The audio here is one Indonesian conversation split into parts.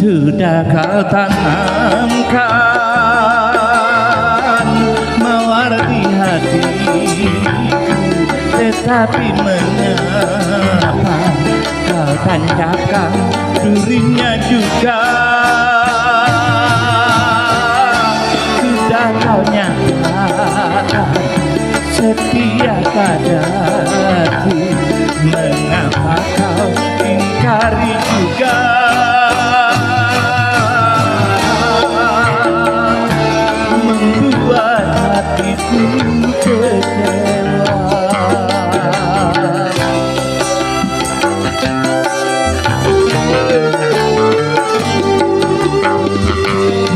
sudah kau tanamkan mawar di hatiku, tetapi mengapa kau tancapkan durinya juga? Sudah kau nyatakan setia padaku, mengapa kau ingkari juga? Membuat hatiku kecewa.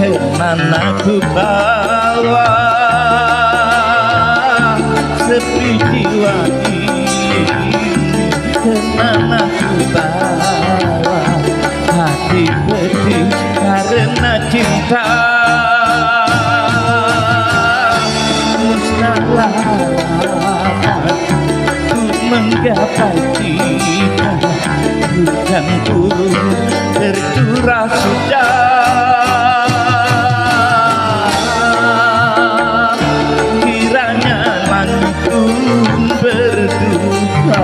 Kemana ku bawa sepi jiwa ini, kemana ku bawa hati pedih karena cinta. Musnahlah untuk menggapai kita, hujan turun tercurah sudah. Kiranya langit pun berduka.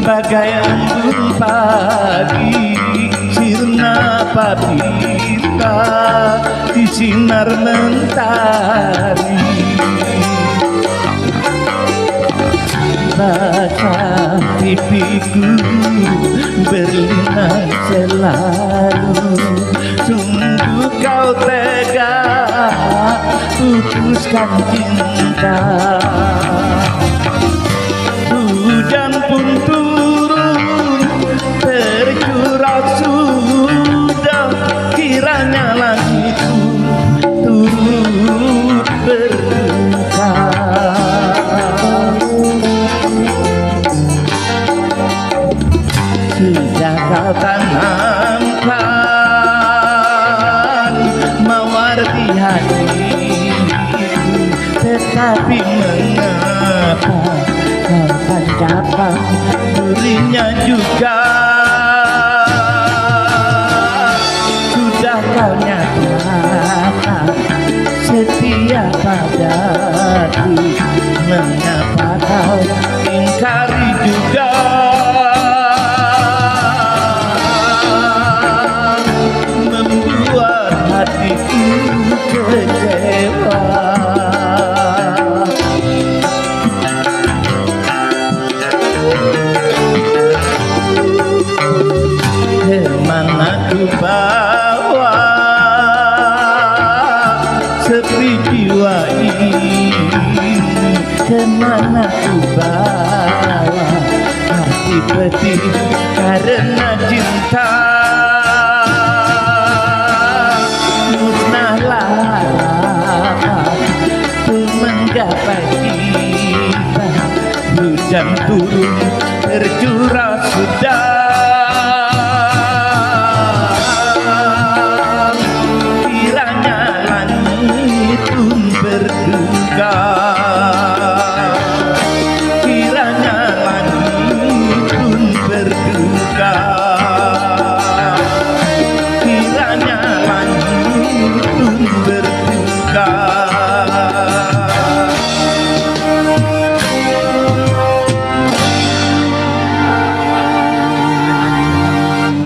Bagai embun pagi, sirna papita di sinar mentari. Basah pipiku berlinang selalu, sungguh kau tega putuskan cinta. Hujan pun turun tercurah sudah, kiranya langit turut berduka. Sudah kau tanamkan mawar di hatiku, tetapi mengapa kau tancapkan durinya juga? Sudah kau nyatakan setia padaku, mengapa kau ingkari juga? Membuat hatiku kecewa. Kemana ku bawa sepi jiwa ini, kemana ku bawa hati pedih karena cinta. Musnahlah untuk menggapai kita, hujan turun tercurah sudah. Kiranya langit pun berduka.